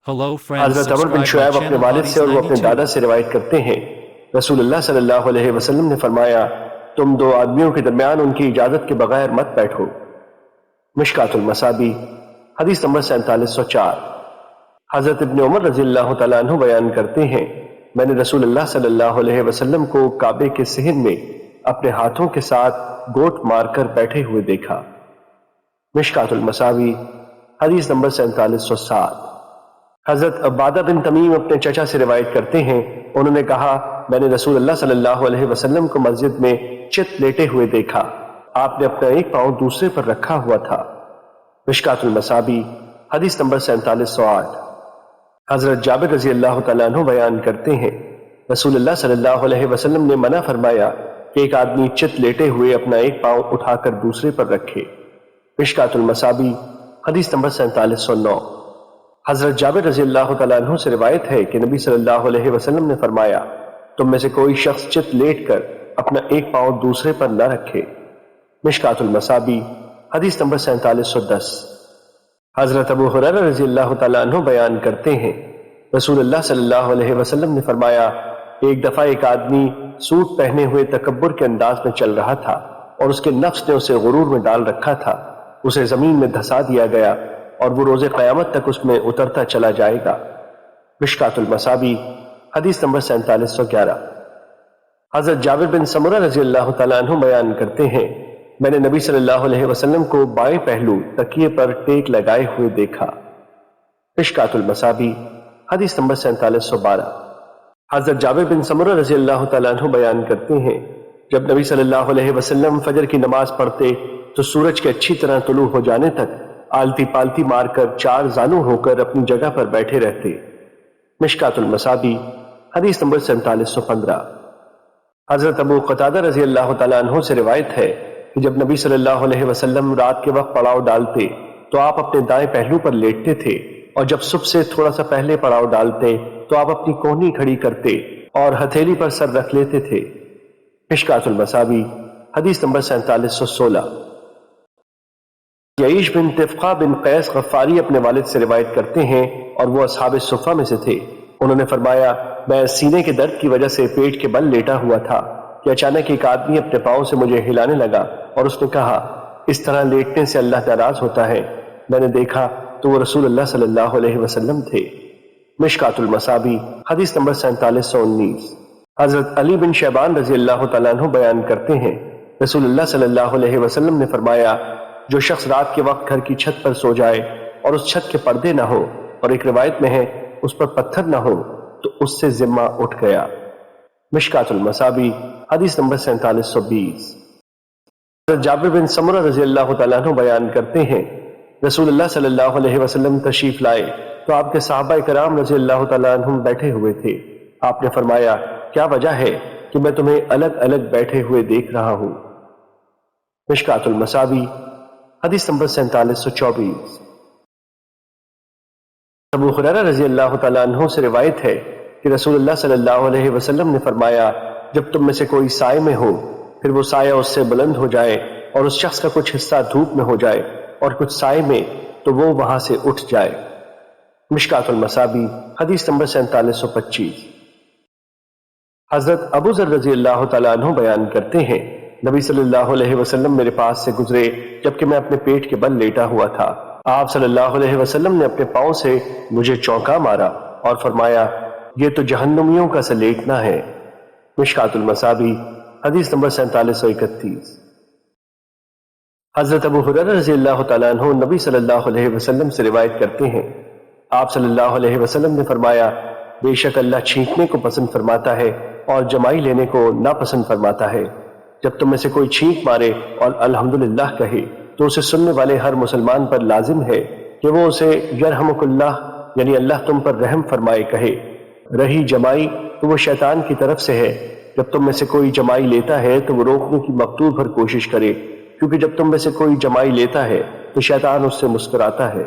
حضرت عمر بن شعیب اپنے والد سے اور وہ اپنے دادا سے روایت کرتے ہیں، رسول اللہ صلی اللہ علیہ وسلم نے فرمایا، تم دو آدمیوں کے درمیان ان کی اجازت کے بغیر مت بیٹھو۔ مشکات المصابی حدیث نمبر 4704۔ حضرت ابن عمر رضی اللہ تعالیٰ عنہ بیان کرتے ہیں، میں نے رسول اللہ صلی اللہ علیہ وسلم کو کعبے کے صحن میں اپنے ہاتھوں کے ساتھ گوٹ مار کر بیٹھے ہوئے دیکھا۔ مشکات المصابی حدیث نمبر 4707۔ حضرت عبادہ بن تمیم اپنے چچا سے روایت کرتے ہیں، انہوں نے کہا، میں نے رسول اللہ صلی اللہ علیہ وسلم کو مسجد میں چت لیٹے ہوئے دیکھا، آپ نے اپنا ایک پاؤں دوسرے پر رکھا ہوا تھا۔ مشکات المصابی حدیث نمبر 4708۔ حضرت جابر رضی اللہ تعالیٰ عنہ بیان کرتے ہیں، رسول اللہ صلی اللہ علیہ وسلم نے منع فرمایا کہ ایک آدمی چت لیٹے ہوئے اپنا ایک پاؤں اٹھا کر دوسرے پر رکھے۔ مشکات المصابی حدیث نمبر 4709۔ حضرت جابر رضی اللہ تعالیٰ عنہ سے روایت ہے کہ نبی صلی اللہ علیہ وسلم نے فرمایا، تم میں سے کوئی شخص چت لیٹ کر اپنا ایک پاؤں دوسرے پر نہ رکھے۔ مشکات المصابی حدیث نمبر 4710۔ حضرت ابو ہریرہ رضی اللہ تعالیٰ عنہ بیان کرتے ہیں، رسول اللہ صلی اللہ علیہ وسلم نے فرمایا، ایک دفعہ ایک آدمی سوٹ پہنے ہوئے تکبر کے انداز میں چل رہا تھا اور اس کے نفس نے اسے غرور میں ڈال رکھا تھا، اسے زمین میں دھسا دیا گیا اور وہ روز قیامت تک اس میں اترتا چلا جائے گا۔ مشکات المصابی حدیث نمبر 4711۔ حضرت جابر بن سمرہ رضی اللہ تعالیٰ عنہ بیان کرتے ہیں، میں نے نبی صلی اللہ علیہ وسلم کو بائیں پہلو تکیے پر ٹیک لگائے ہوئے دیکھا۔ مشکات المصابی حدیث نمبر 4712۔ حضرت جابر بن سمرہ رضی اللہ تعالیٰ عنہ بیان کرتے ہیں، جب نبی صلی اللہ علیہ وسلم فجر کی نماز پڑھتے تو سورج کے اچھی طرح طلوع ہو جانے تک آلتی پالتی مار کر چار زانو ہو کر اپنی جگہ پر بیٹھے رہتے۔ مشکات المصابی حدیث نمبر 4715۔ حضرت ابو قتادہ رضی اللہ تعالیٰ عنہ سے روایت ہے کہ جب نبی صلی اللہ علیہ وسلم رات کے وقت پڑاؤ ڈالتے تو آپ اپنے دائیں پہلو پر لیٹتے تھے، اور جب صبح سے تھوڑا سا پہلے پڑاؤ ڈالتے تو آپ اپنی کوہنی کھڑی کرتے اور ہتھیلی پر سر رکھ لیتے تھے۔ مشکات المصابی حدیث نمبر 4716۔ یعیش بن طفقہ بن قیس غفاری اپنے والد سے روایت کرتے ہیں اور وہ اصحاب صفہ میں سے تھے، انہوں نے فرمایا، میں سینے کے درد کی وجہ سے پیٹ کے بل لیٹا ہوا تھا کہ اچانک ایک آدمی اپنے پاؤں سے مجھے ہلانے لگا اور اس نے کہا، اس طرح لیٹنے سے اللہ ناراض ہوتا ہے۔ میں نے دیکھا تو وہ رسول اللہ صلی اللہ علیہ وسلم تھے۔ مشکات المصابی حدیث نمبر 4719۔ حضرت علی بن شیبان رضی اللہ تعالیٰ عنہ بیان کرتے ہیں، رسول اللہ صلی اللہ علیہ وسلم نے فرمایا، جو شخص رات کے وقت گھر کی چھت پر سو جائے اور اس چھت کے پردے نہ ہو، اور ایک روایت میں ہے اس پر پتھر نہ ہو، تو اس سے ذمہ اٹھ گیا۔ مشکات المصابی حدیث نمبر 4720۔ حضرت جابر بن سمرہ رضی اللہ تعالیٰ عنہ بیان کرتے ہیں، رسول اللہ صلی اللہ علیہ وسلم تشریف لائے تو آپ کے صحابہ کرام رضی اللہ تعالیٰ عنہ بیٹھے ہوئے تھے۔ آپ نے فرمایا، کیا وجہ ہے کہ میں تمہیں الگ الگ بیٹھے ہوئے دیکھ رہا ہوں؟ مشکات المصابی حدیث نمبر 4724۔ ابو ہریرہ رضی اللہ تعالیٰ عنہ سے روایت ہے کہ رسول اللہ صلی اللہ علیہ وسلم نے فرمایا، جب تم میں سے کوئی سائے میں ہو، پھر وہ سایہ اس سے بلند ہو جائے اور اس شخص کا کچھ حصہ دھوپ میں ہو جائے اور کچھ سائے میں، تو وہ وہاں سے اٹھ جائے۔ مشکات المصابی حدیث نمبر 4725۔ حضرت ابو ذر رضی اللہ تعالیٰ عنہ بیان کرتے ہیں، نبی صلی اللہ علیہ وسلم میرے پاس سے گزرے جبکہ میں اپنے پیٹ کے بل لیٹا ہوا تھا۔ آپ صلی اللہ علیہ وسلم نے اپنے پاؤں سے مجھے چونکا مارا اور فرمایا، یہ تو جہنمیوں کا سا لیٹنا ہے۔ مشکات المصابی حدیث نمبر 4731۔ حضرت ابو ہریرہ رضی اللہ تعالیٰ عنہ نبی صلی اللہ علیہ وسلم سے روایت کرتے ہیں، آپ صلی اللہ علیہ وسلم نے فرمایا، بے شک اللہ چھینکنے کو پسند فرماتا ہے اور جمائی لینے کو ناپسند فرماتا ہے۔ جب تم میں سے کوئی چھینک مارے اور الحمدللہ کہے تو اسے سننے والے ہر مسلمان پر لازم ہے کہ وہ اسے یرحمک اللہ، یعنی اللہ تم پر رحم فرمائے کہے۔ رہی جمائی تو وہ شیطان کی طرف سے ہے، جب تم میں سے کوئی جمائی لیتا ہے تو وہ روکنے کی مقدور بھر کوشش کرے، کیونکہ جب تم میں سے کوئی جمائی لیتا ہے تو شیطان اس سے مسکراتا ہے۔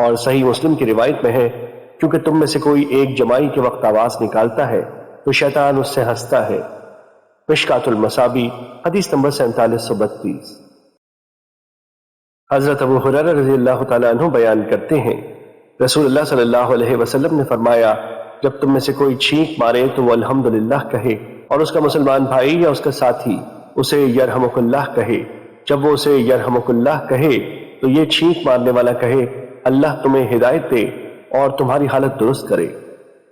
اور صحیح مسلم کی روایت میں ہے، کیونکہ تم میں سے کوئی ایک جمائی کے وقت آواز نکالتا ہے تو شیطان اس سے ہنستا ہے۔ مشکات المصابی حدیث نمبر 4732۔ حضرت ابو ہریرہ رضی اللہ تعالیٰ عنہ بیان کرتے ہیں، رسول اللہ صلی اللہ علیہ وسلم نے فرمایا جب تم میں سے کوئی چھینک مارے تو وہ الحمدللہ کہے اور اس کا مسلمان بھائی یا اس کا ساتھی اسے یرحمک اللہ کہے۔ جب وہ اسے یرحمک اللہ کہے تو یہ چھینک مارنے والا کہے اللہ تمہیں ہدایت دے اور تمہاری حالت درست کرے۔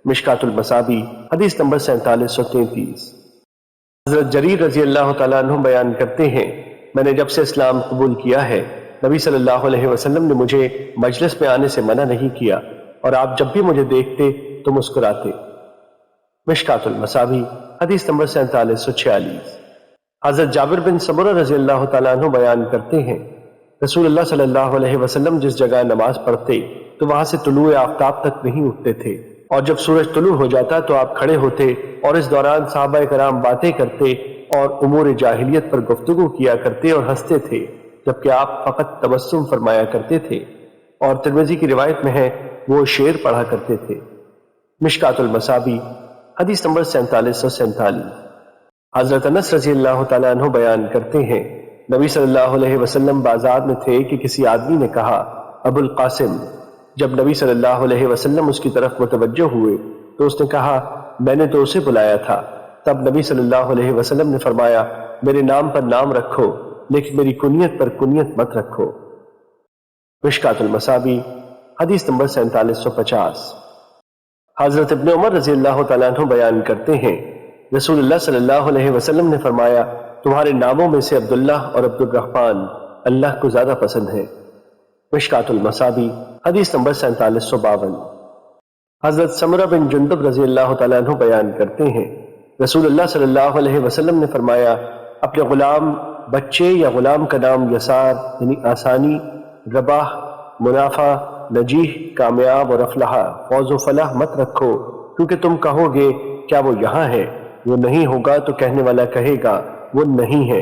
مشکات المصابی حدیث نمبر 4733۔ حضرت جریر رضی اللہ تعالیٰ عنہ بیان کرتے ہیں میں نے جب سے اسلام قبول کیا ہے نبی صلی اللہ علیہ وسلم نے مجھے مجلس میں آنے سے منع نہیں کیا اور آپ جب بھی مجھے دیکھتے تو مسکراتے۔ مشکات المصابی حدیث نمبر 4746۔ حضرت جابر بن سمرہ رضی اللہ تعالیٰ عنہ بیان کرتے ہیں رسول اللہ صلی اللہ علیہ وسلم جس جگہ نماز پڑھتے تو وہاں سے طلوع آفتاب تک نہیں اٹھتے تھے، اور جب سورج طلوع ہو جاتا تو آپ کھڑے ہوتے اور اس دوران صحابہ کرام باتیں کرتے اور امور جاہلیت پر گفتگو کیا کرتے اور ہنستے تھے، جبکہ آپ فقط تبسم فرمایا کرتے تھے، اور ترمذی کی روایت میں ہے وہ شعر پڑھا کرتے تھے۔ مشکات المصابی حدیث نمبر 4747۔ حضرت انس رضی اللہ تعالیٰ عنہ بیان کرتے ہیں نبی صلی اللہ علیہ وسلم بازار میں تھے کہ کسی آدمی نے کہا ابو القاسم۔ جب نبی صلی اللہ علیہ وسلم اس کی طرف متوجہ ہوئے تو اس نے کہا میں نے تو اسے بلایا تھا۔ تب نبی صلی اللہ علیہ وسلم نے فرمایا میرے نام پر نام رکھو لیکن میری کنیت پر کنیت مت رکھو۔ مشکات المصابی حدیث نمبر 4750۔ حضرت ابن عمر رضی اللہ تعالیٰ عنہ بیان کرتے ہیں رسول اللہ صلی اللہ علیہ وسلم نے فرمایا تمہارے ناموں میں سے عبداللہ اور عبد الرحمن اللہ کو زیادہ پسند ہے۔ مشکات المصابی حدیث نمبر 4752۔ حضرت سمرہ بن جندب رضی اللہ تعالیٰ عنہ بیان کرتے ہیں رسول اللہ صلی اللہ علیہ وسلم نے فرمایا اپنے غلام بچے یا غلام کا نام یسار یعنی آسانی، رباح، منافع، نجیح، کامیاب اور افلاح، فوز و فلاح مت رکھو، کیونکہ تم کہو گے کیا وہ یہاں ہے، وہ نہیں ہوگا تو کہنے والا کہے گا وہ نہیں ہے،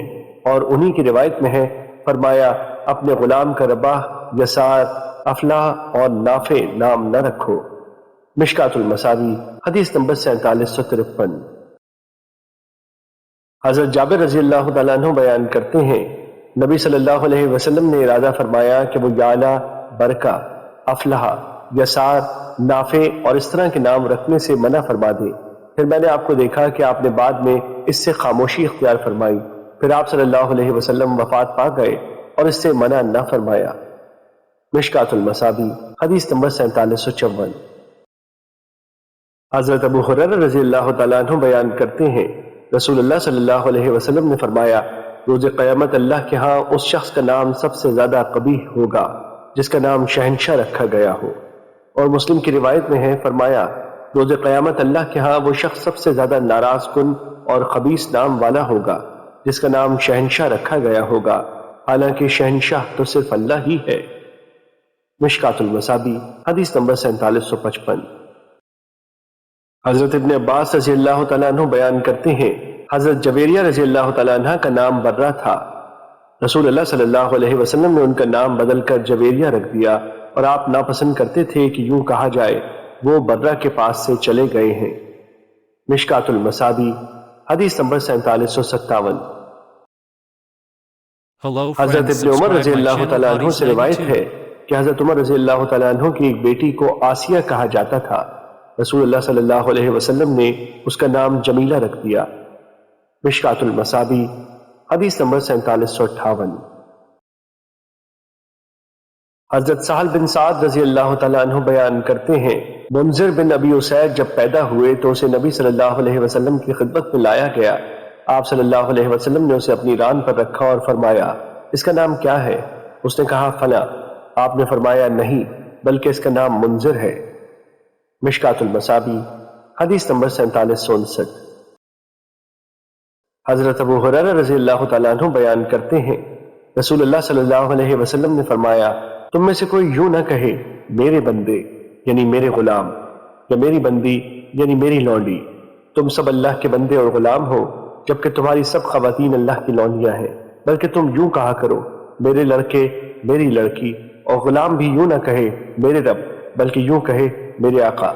اور انہی کی روایت میں ہے فرمایا اپنے غلام کا رباح، یسار، افلاح اور نافع نام نہ رکھو۔ مشکات المصابی حدیث نمبر 4753۔ حضرت جابر رضی اللہ تعالیٰ عنہ بیان کرتے ہیں نبی صلی اللہ علیہ وسلم نے ارادہ فرمایا کہ وہ یعلا، برکہ، افلاح، یسار، نافع اور اس طرح کے نام رکھنے سے منع فرما دے۔ پھر میں نے آپ کو دیکھا کہ آپ نے بعد میں اس سے خاموشی اختیار فرمائی، پھر آپ صلی اللہ علیہ وسلم وفات پا گئے اور اس سے منع نہ فرمایا۔ مشکات المصابی حدیث نمبر 4754۔ حضرت ابو ہریرہ رضی اللہ تعالیٰ عنہ بیان کرتے ہیں رسول اللہ صلی اللہ علیہ وسلم نے فرمایا روز قیامت اللہ کے ہاں اس شخص کا نام سب سے زیادہ قبیح ہوگا جس کا نام شہنشاہ رکھا گیا ہو، اور مسلم کی روایت میں ہے فرمایا روز قیامت اللہ کے ہاں وہ شخص سب سے زیادہ ناراض کن اور خبیث نام والا ہوگا جس کا نام شہنشاہ رکھا گیا ہوگا، حالانکہ شہنشاہ تو صرف اللہ ہی ہے۔ مشکات المصابی حدیث نمبر 4755۔ حضرت ابن عباس رضی اللہ تعالیٰ عنہ بیان کرتے ہیں حضرت جویریہ رضی اللہ تعالیٰ عنہ کا نام برہ تھا، رسول اللہ صلی اللہ علیہ وسلم نے ان کا نام بدل کر جویریہ رکھ دیا، اور آپ ناپسند کرتے تھے کہ یوں کہا جائے وہ برہ کے پاس سے چلے گئے ہیں۔ مشکات المصابی حدیث نمبر 4757۔ حضرت ابن عمر رضی اللہ تعالیٰ عنہ سے روایت ہے کہ حضرت عمر رضی اللہ تعالیٰ عنہ کی ایک بیٹی کو آسیہ کہا جاتا تھا، رسول اللہ صلی اللہ علیہ وسلم نے اس کا نام جمیلہ رکھ دیا۔ مشکات المصابی حدیث نمبر 4758۔ حضرت سہل بن سعد رضی اللہ تعالیٰ عنہ بیان کرتے ہیں منذر بن ابی اسید جب پیدا ہوئے تو اسے نبی صلی اللہ علیہ وسلم کی خدمت میں لایا گیا، آپ صلی اللہ علیہ وسلم نے اسے اپنی ران پر رکھا اور فرمایا اس کا نام کیا ہے؟ اس نے کہا فلاں۔ آپ نے فرمایا نہیں بلکہ اس کا نام منذر ہے۔ مشکات المصابی حدیث نمبر 4759۔ حضرت ابو ہریرہ رضی اللہ تعالیٰ عنہ بیان کرتے ہیں رسول اللہ صلی اللہ علیہ وسلم نے فرمایا تم میں سے کوئی یوں نہ کہے میرے بندے یعنی میرے غلام، یا میری بندی یعنی میری لونڈی، تم سب اللہ کے بندے اور غلام ہو جبکہ تمہاری سب خواتین اللہ کی لونڈیاں ہیں، بلکہ تم یوں کہا کرو میرے لڑکے میری لڑکی، اور غلام بھی یوں نہ کہے میرے رب بلکہ یوں کہے میرے آقا۔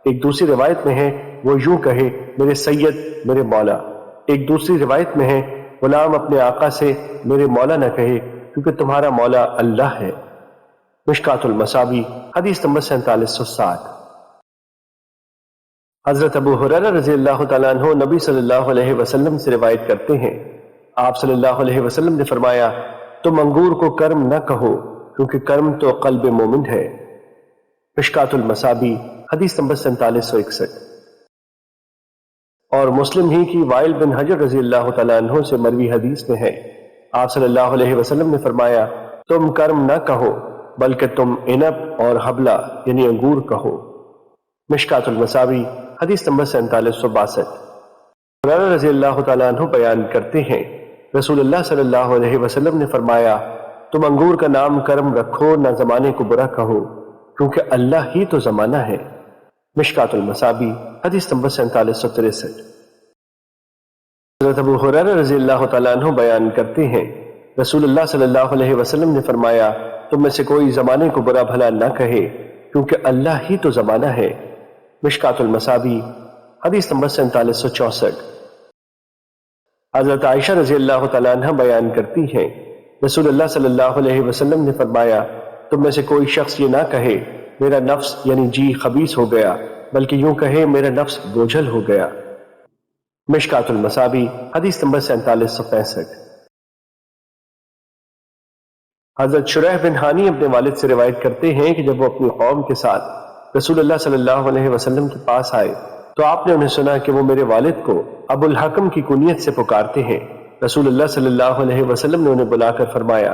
ایک دوسری روایت میں ہے وہ یوں کہے میرے سید میرے مولا۔ ایک دوسری روایت میں ہے غلام اپنے آقا سے میرے مولا نہ کہے کیونکہ تمہارا مولا اللہ ہے۔ مشکات المصابی حدیث نمبر 4760۔ حضرت ابو ہریرہ رضی اللہ تعالیٰ عنہ نبی صلی اللہ علیہ وسلم سے روایت کرتے ہیں، آپ صلی اللہ علیہ وسلم نے فرمایا، تم انگور کو کرم نہ کہو کیونکہ کرم تو قلب مومن ہے۔ مشکات المصابی حدیث نمبر 4761۔ اور مسلم ہی کی وائل بن حجر رضی اللہ تعالیٰ عنہ سے مروی حدیث میں ہے، آپ صلی اللہ علیہ وسلم نے فرمایا، تم کرم نہ کہو بلکہ تم عنب اور حبلہ یعنی انگور کہو۔ مشکات المصابی حدیث نمبر 4762۔ ہریرہ رضی اللہ تعالیٰ عنہ بیان کرتے ہیں، رسول اللہ صلی اللہ علیہ وسلم نے فرمایا، تم انگور کا نام کرم رکھو، نہ زمانے کو برا کہو کیونکہ اللہ ہی تو زمانہ ہے۔ مشکات المصابی حدیث نمبر 4763۔ حضرت ابو ہریرہ رضی اللہ تعالیٰ عنہ بیان کرتے ہیں، رسول اللہ صلی اللہ علیہ وسلم نے فرمایا، تم میں سے کوئی زمانے کو برا بھلا نہ کہے کیونکہ اللہ ہی تو زمانہ ہے۔ مشکات المصابی حدیث نمبر 4764۔ حضرت عائشہ رضی اللہ تعالیٰ عنہ بیان کرتی ہیں، رسول اللہ صلی اللہ علیہ وسلم نے فرمایا، تم میں سے کوئی شخص یہ نہ کہے میرا نفس یعنی جی خبیث ہو گیا، بلکہ یوں کہے میرا نفس بوجھل ہو گیا۔ مشکات المصابی حدیث نمبر 4765۔ حضرت شریح بن ہانی اپنے والد سے روایت کرتے ہیں کہ جب وہ اپنی قوم کے ساتھ رسول اللہ صلی اللہ علیہ وسلم کے پاس آئے تو آپ نے انہیں سنا کہ وہ میرے والد کو ابو الحکم کی کنیت سے پکارتے ہیں۔ رسول اللہ صلی اللہ علیہ وسلم نے انہیں بلا کر فرمایا،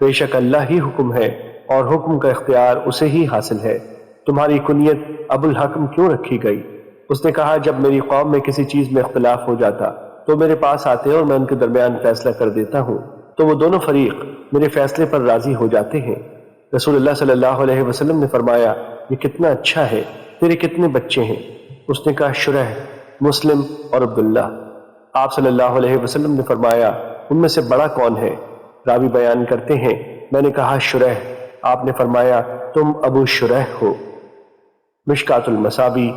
بے شک اللہ ہی حکم ہے اور حکم کا اختیار اسے ہی حاصل ہے، تمہاری کنیت ابو الحکم کیوں رکھی گئی؟ اس نے کہا، جب میری قوم میں کسی چیز میں اختلاف ہو جاتا تو میرے پاس آتے اور میں ان کے درمیان فیصلہ کر دیتا ہوں، تو وہ دونوں فریق میرے فیصلے پر راضی ہو جاتے ہیں۔ رسول اللہ صلی اللہ علیہ وسلم نے فرمایا، یہ کتنا اچھا ہے، تیرے کتنے بچے ہیں؟ اس نے کہا، شریح، مسلم اور عبداللہ۔ آپ صلی اللہ علیہ وسلم نے فرمایا، ان میں سے بڑا کون ہے؟ راوی بیان کرتے ہیں، میں نے کہا شریح۔ آپ نے فرمایا، تم ابو شریح ہو۔ مشکات المصابی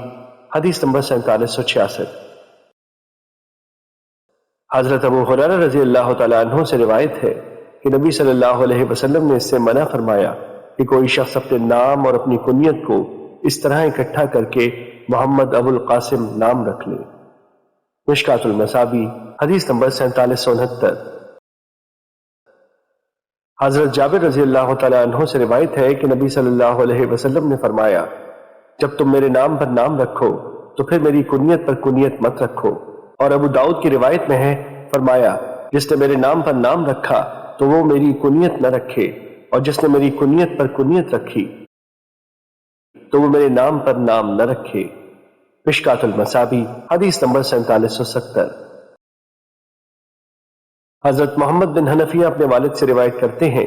حدیث نمبر 4766۔ حضرت ابو ہریرہ رضی اللہ تعالیٰ عنہ سے روایت ہے کہ نبی صلی اللہ علیہ وسلم نے اس سے منع فرمایا کہ کوئی شخص اپنے نام اور اپنی کنیت کو اس طرح اکٹھا کر کے محمد ابو القاسم نام رکھ لے۔ مشکات المصابی حدیث نمبر 4769۔ حضرت جابر رضی اللہ تعالیٰ عنہ سے روایت ہے کہ نبی صلی اللہ علیہ وسلم نے فرمایا، جب تم میرے نام پر نام رکھو تو پھر میری کنیت پر کنیت مت رکھو۔ اور ابو داؤد کی روایت میں ہے، فرمایا، جس نے میرے نام پر نام رکھا تو وہ میری کنیت نہ رکھے، اور جس نے میری کنیت پر کنیت رکھی تو وہ میرے نام پر نام نہ رکھے۔ مشکات المصابی حدیث نمبر 4770۔ حضرت محمد بن حنفیہ اپنے والد سے روایت کرتے ہیں،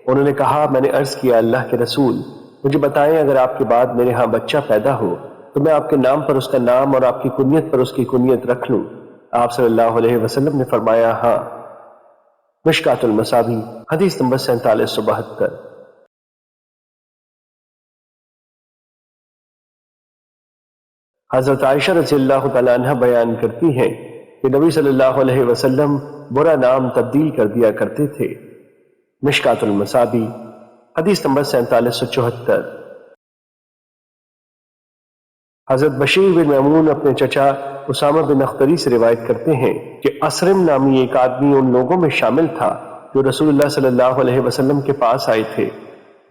انہوں نے کہا، میں نے عرض کیا، اللہ کے رسول، مجھے بتائیں اگر آپ کے بعد میرے ہاں بچہ پیدا ہو تو میں آپ کے نام پر اس کا نام اور آپ کی کنیت پر اس کی کنیت رکھ لوں؟ آپ صلی اللہ علیہ وسلم نے فرمایا، ہاں۔ مشکات المصابی حدیث نمبر 4772۔ حضرت عائشہ رضی اللہ تعالیٰ عنہ بیان کرتی ہیں کہ نبی صلی اللہ علیہ وسلم برا نام تبدیل کر دیا کرتے تھے۔ مشکات المصابی حدیث نمبر 4774۔ حضرت بشیر بن میمون اپنے چچا اسامہ بن اختری سے روایت کرتے ہیں کہ اسرم نامی ایک آدمی ان لوگوں میں شامل تھا جو رسول اللہ صلی اللہ علیہ وسلم کے پاس آئے تھے۔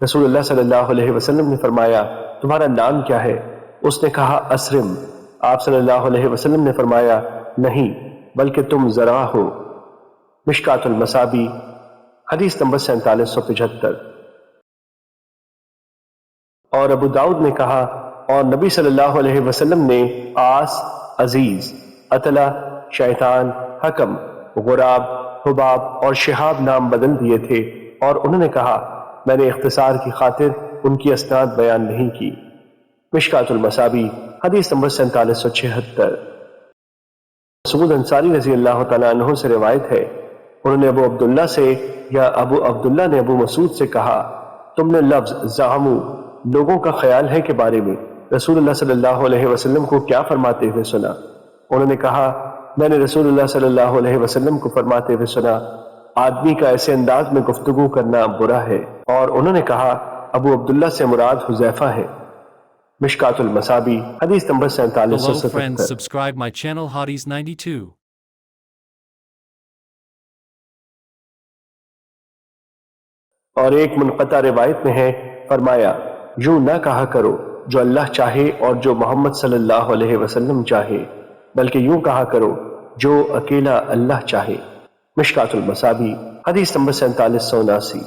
رسول اللہ صلی اللہ علیہ وسلم نے فرمایا، تمہارا نام کیا ہے؟ اس نے کہا، اسرم۔ آپ صلی اللہ علیہ وسلم نے فرمایا، نہیں بلکہ تم زرع ہو۔ مشکات المصابی حدیث نمبر 4775۔ اور ابو داؤد نے کہا، اور نبی صلی اللہ علیہ وسلم نے آس، عزیز، اطلع، شیطان، حکم، غراب، حباب اور شہاب نام بدل دیے تھے، اور انہوں نے کہا، میں نے اختصار کی خاطر ان کی اسناد بیان نہیں کی۔ مشکات المصابی حدیث نمبر 4776۔ مسعود انصاری رضی اللہ تعالیٰ عنہ سے روایت ہے، انہوں نے ابو عبداللہ سے یا ابو عبداللہ نے ابو مسعود سے کہا، تم نے لفظ زعمو لوگوں کا خیال ہے کے بارے میں رسول اللہ صلی اللہ علیہ وسلم کو کیا فرماتے ہوئے سنا؟ انہوں نے کہا، میں نے رسول اللہ صلی اللہ علیہ وسلم کو فرماتے ہوئے سنا، آدمی کا ایسے انداز میں گفتگو کرنا برا ہے۔ اور انہوں نے کہا، ابو عبداللہ سے مراد حذیفہ ہے۔ مشکات المصابی حدیث number 4777۔ Hello friends, subscribe my channel Hotties 92. اور ایک منقطع روایت میں ہے، فرمایا یوں نہ کہا کرو جو اللہ چاہے اور جو محمد صلی اللہ علیہ وسلم چاہے، بلکہ یوں کہا کرو جو اکیلا اللہ چاہے۔ مشکات المصابی حدیث نمبر 4779۔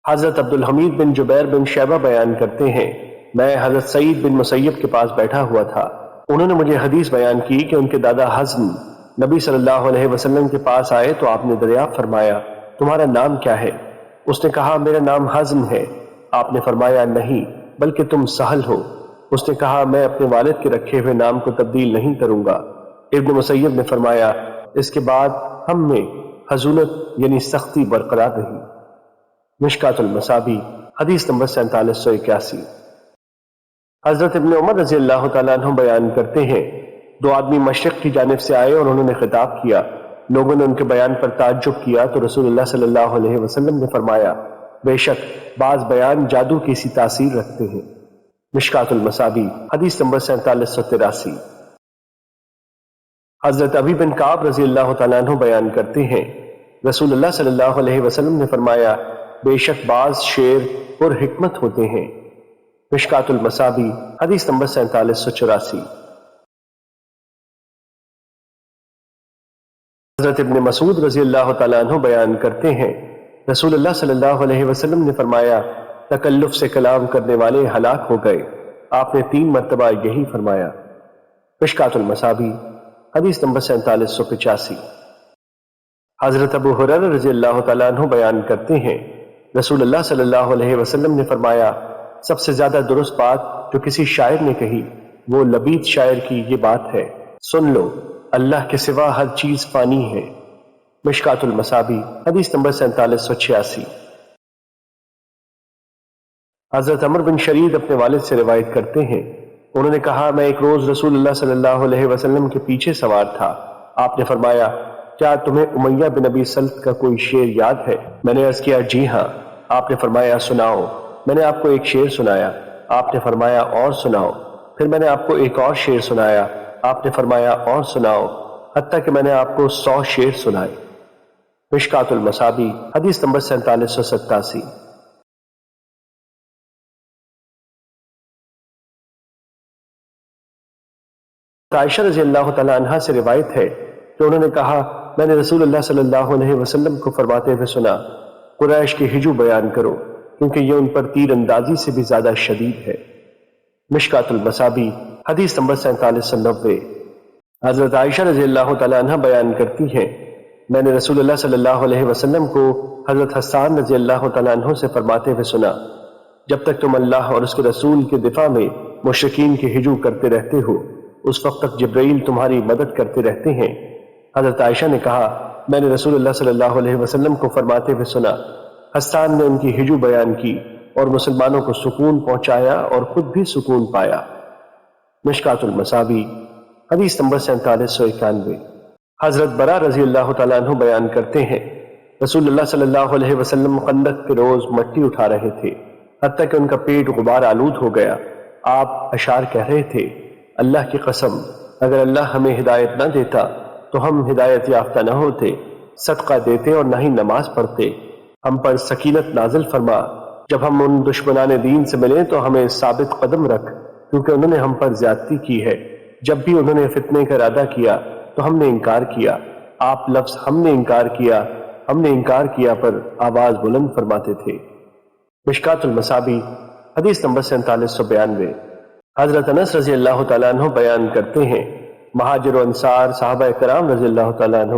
حضرت عبدالحمید بن جبیر بن شیبہ بیان کرتے ہیں، میں حضرت سعید بن مسیب کے پاس بیٹھا ہوا تھا، انہوں نے مجھے حدیث بیان کی کہ ان کے دادا حزم نبی صلی اللہ علیہ وسلم کے پاس آئے تو آپ نے دریافت فرمایا تمہارا نام کیا ہے؟ اس نے کہا میرا نام حزم ہے۔ آپ نے فرمایا نہیں بلکہ تم سہل ہو۔ اس نے کہا میں اپنے والد کے رکھے ہوئے نام کو تبدیل نہیں کروں گا۔ ابن مسیب نے فرمایا اس کے بعد ہم میں حزونت یعنی سختی برقرار رہی۔ مشکات المصابی حدیث نمبر 4781۔ حضرت ابن عمر رضی اللہ تعالیٰ عنہ بیان کرتے ہیں، دو آدمی مشرق کی جانب سے آئے اور انہوں نے خطاب کیا، لوگوں نے ان کے بیان پر تعجب کیا تو رسول اللہ صلی اللہ علیہ وسلم نے فرمایا بے شک بعض بیان جادو کی سی تاثیر رکھتے ہیں۔ مشکات المصابی حدیث نمبر 4783۔ حضرت ابی بن کعب رضی اللہ تعالیٰ عنہ بیان کرتے ہیں، رسول اللہ صلی اللہ علیہ وسلم نے فرمایا بے شک بعض شعر پر حکمت ہوتے ہیں۔ مشکات المصابی حدیث نمبر 4784۔ حضرت ابن مسعود رضی اللہ تعالیٰ عنہ بیان کرتے ہیں، رسول اللہ صلی اللہ علیہ وسلم نے فرمایا تکلف سے کلام کرنے والے ہلاک ہو گئے۔ آپ نے 3 مرتبہ یہی فرمایا۔ مشکات المصابی حدیث نمبر 4785۔ حضرت ابو ہریرہ رضی اللہ تعالیٰ عنہ بیان کرتے ہیں، رسول اللہ صلی اللہ علیہ وسلم نے فرمایا سب سے زیادہ درست بات جو کسی شاعر نے کہی وہ لبید شاعر کی یہ بات ہے، سن لو اللہ کے سوا ہر چیز فانی ہے۔ مشکات المصابی حدیث نمبر 4786۔ حضرت عمر بن شرید اپنے والد سے روایت کرتے ہیں، انہوں نے کہا میں ایک روز رسول اللہ صلی اللہ علیہ وسلم کے پیچھے سوار تھا، آپ نے فرمایا کیا تمہیں امیہ بن ابی سلط کا کوئی شعر یاد ہے؟ میں نے عرض کیا جی ہاں۔ آپ نے فرمایا سناؤ۔ میں نے آپ کو ایک شعر سنایا، آپ نے فرمایا اور سناؤ۔ پھر میں نے آپ کو ایک اور شعر سنایا، آپ نے فرمایا اور سناؤ، حتیٰ کہ میں نے آپ کو 100 شعر سنائے۔ مشکات المصابی حدیث نمبر 4787۔ عائشہ رضی اللہ تعالی عنہا سے روایت ہے کہ انہوں نے کہا میں نے رسول اللہ صلی اللہ علیہ وسلم کو فرماتے ہوئے سنا قریش کے ہجو بیان کرو کیونکہ یہ ان پر تیر اندازی سے بھی زیادہ شدید ہے۔ مشکات المصابی حدیث نمبر 4790۔ حضرت عائشہ رضی اللہ تعالی عنہ بیان کرتی ہیں، میں نے رسول اللہ صلی اللہ علیہ وسلم کو حضرت حسان رضی اللہ تعالی عنہ سے فرماتے ہوئے سنا جب تک تم اللہ اور اس کے رسول کے دفاع میں مشرکین کے ہجو کرتے رہتے ہو اس وقت تک جبرائیل تمہاری مدد کرتے رہتے ہیں۔ حضرت عائشہ نے کہا میں نے رسول اللہ صلی اللہ علیہ وسلم کو فرماتے ہوئے سنا حسان نے ان کی ہجو بیان کی اور مسلمانوں کو سکون پہنچایا اور خود بھی سکون پایا۔ مشکات المصابی حدیث نمبر 4791۔ حضرت برا رضی اللہ تعالیٰ عنہ بیان کرتے ہیں رسول اللہ صلی اللہ علیہ وسلم خندق کے روز مٹی اٹھا رہے تھے حتیٰ کہ ان کا پیٹ غبار آلود ہو گیا۔ آپ اشعار کہہ رہے تھے اللہ کی قسم اگر اللہ ہمیں ہدایت نہ دیتا تو ہم ہدایت یافتہ نہ ہوتے، صدقہ دیتے اور نہ ہی نماز پڑھتے۔ ہم پر سکینت نازل فرما، جب ہم ان دشمنان دین سے ملیں تو ہمیں ثابت قدم رکھ کیونکہ انہوں نے ہم پر زیادتی کی ہے۔ جب بھی انہوں نے فتنے کا ارادہ کیا تو ہم نے انکار کیا۔ آپ لفظ ہم نے انکار کیا پر آواز بلند فرماتے تھے۔ مشکات المصابی حدیث نمبر 4792۔ حضرت انس رضی اللہ تعالیٰ عنہ بیان کرتے ہیں مہاجر و انصار صحابہ کرام رضی اللہ تعالیٰ عنہ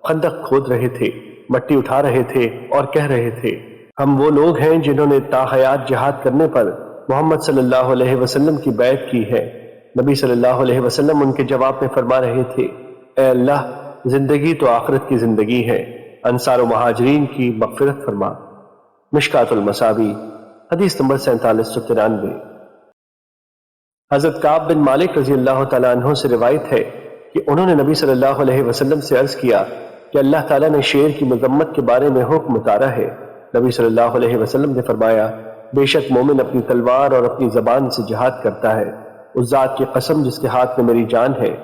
خندق کھود رہے تھے، مٹی اٹھا رہے تھے اور کہہ رہے تھے ہم وہ لوگ ہیں جنہوں نے تا حیات جہاد کرنے پر محمد صلی اللہ علیہ وسلم کی بیعت کی ہے۔ نبی صلی اللہ علیہ وسلم ان کے جواب میں فرما رہے تھے اے اللہ زندگی تو آخرت کی زندگی ہے، انصار و مہاجرین کی مغفرت فرما۔ مشکات المصابی حدیث نمبر 4793۔ حضرت کعب بن مالک رضی اللہ تعالیٰ عنہ سے روایت ہے کہ انہوں نے نبی صلی اللہ علیہ وسلم سے عرض کیا کہ اللہ تعالیٰ نے شیر کی مذمت کے بارے میں حکم اتارا ہے۔ نبی صلی اللہ علیہ وسلم نے فرمایا، بے شک مومن اپنی تلوار اور اپنی زبان سے جہاد کرتا ہے۔ اس ذات کی قسم جس کے ہاتھ میں میری جان ہے،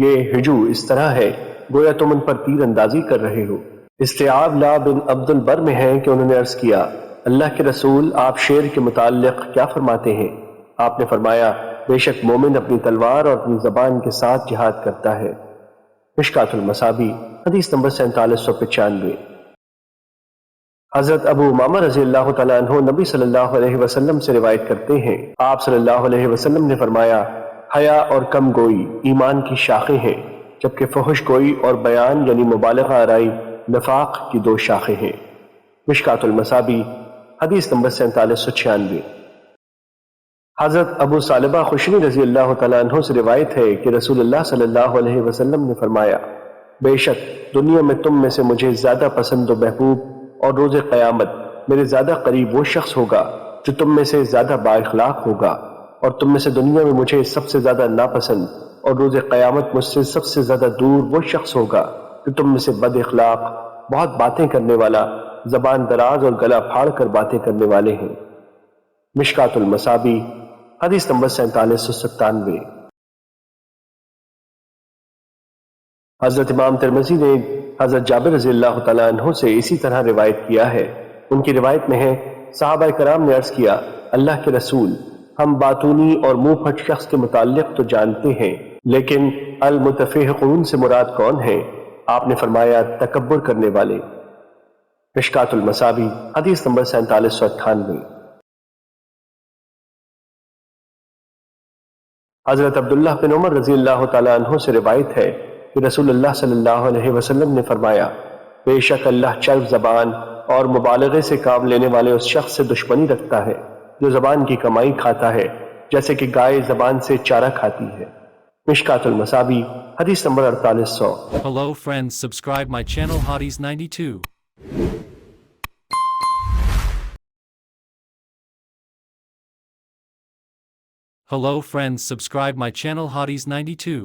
یہ ہجو اس طرح ہے گویا تم ان پر تیر اندازی کر رہے ہو۔ استیعاب لا بن عبد البر میں ہے کہ انہوں نے عرض کیا، اللہ کے رسول آپ شیر کے متعلق کیا فرماتے ہیں؟ آپ نے فرمایا، بے شک مومن اپنی تلوار اور اپنی زبان کے ساتھ جہاد کرتا ہے۔ مشکات المصابیح حدیث نمبر 4795۔ حضرت ابو امامہ رضی اللہ تعالیٰ عنہ نبی صلی اللہ علیہ وسلم سے روایت کرتے ہیں، آپ صلی اللہ علیہ وسلم نے فرمایا، حیا اور کم گوئی ایمان کی شاخیں ہیں، جبکہ فحش گوئی اور بیان یعنی مبالغہ آرائی نفاق کی 2 شاخیں ہیں۔ مشکات المصابیح حدیث نمبر 4796۔ حضرت ابو ثعلبہ خشنی رضی اللہ تعالیٰ عنہ سے روایت ہے کہ رسول اللہ صلی اللہ علیہ وسلم نے فرمایا، بے شک دنیا میں تم میں سے مجھے زیادہ پسند و محبوب اور روز قیامت میرے زیادہ قریب وہ شخص ہوگا جو تم میں سے زیادہ با اخلاق ہوگا، اور تم میں سے دنیا میں مجھے سب سے زیادہ ناپسند اور روز قیامت مجھ سے سب سے زیادہ دور وہ شخص ہوگا جو تم میں سے بد اخلاق، بہت باتیں کرنے والا، زبان دراز اور گلا پھاڑ کر باتیں کرنے والے ہیں۔ مشکات المصابیح حدیث نمبر 4797۔ حضرت امام ترمذی نے حضرت جابر رضی اللہ تعالیٰ عنہ سے اسی طرح روایت کیا ہے۔ ان کی روایت میں ہے، صحابہ کرام نے عرض کیا، اللہ کے رسول، ہم باتونی اور منہ پھٹ شخص کے متعلق تو جانتے ہیں، لیکن المتفہقون سے مراد کون ہیں؟ آپ نے فرمایا، تکبر کرنے والے۔ مشکات المصابیح حدیث نمبر 4798۔ حضرت عبداللہ بن عمر رضی اللہ تعالیٰ عنہ سے روایت ہے کہ رسول اللہ صلی اللہ علیہ وسلم نے فرمایا، بے شک اللہ چرب زبان اور مبالغے سے کام لینے والے اس شخص سے دشمنی رکھتا ہے جو زبان کی کمائی کھاتا ہے جیسے کہ گائے زبان سے چارہ کھاتی ہے۔ مشکات المصابیح حدیث number 4800۔ Hello friends, subscribe my channel Hotties 92. Hello friends, subscribe my channel Hotties 92.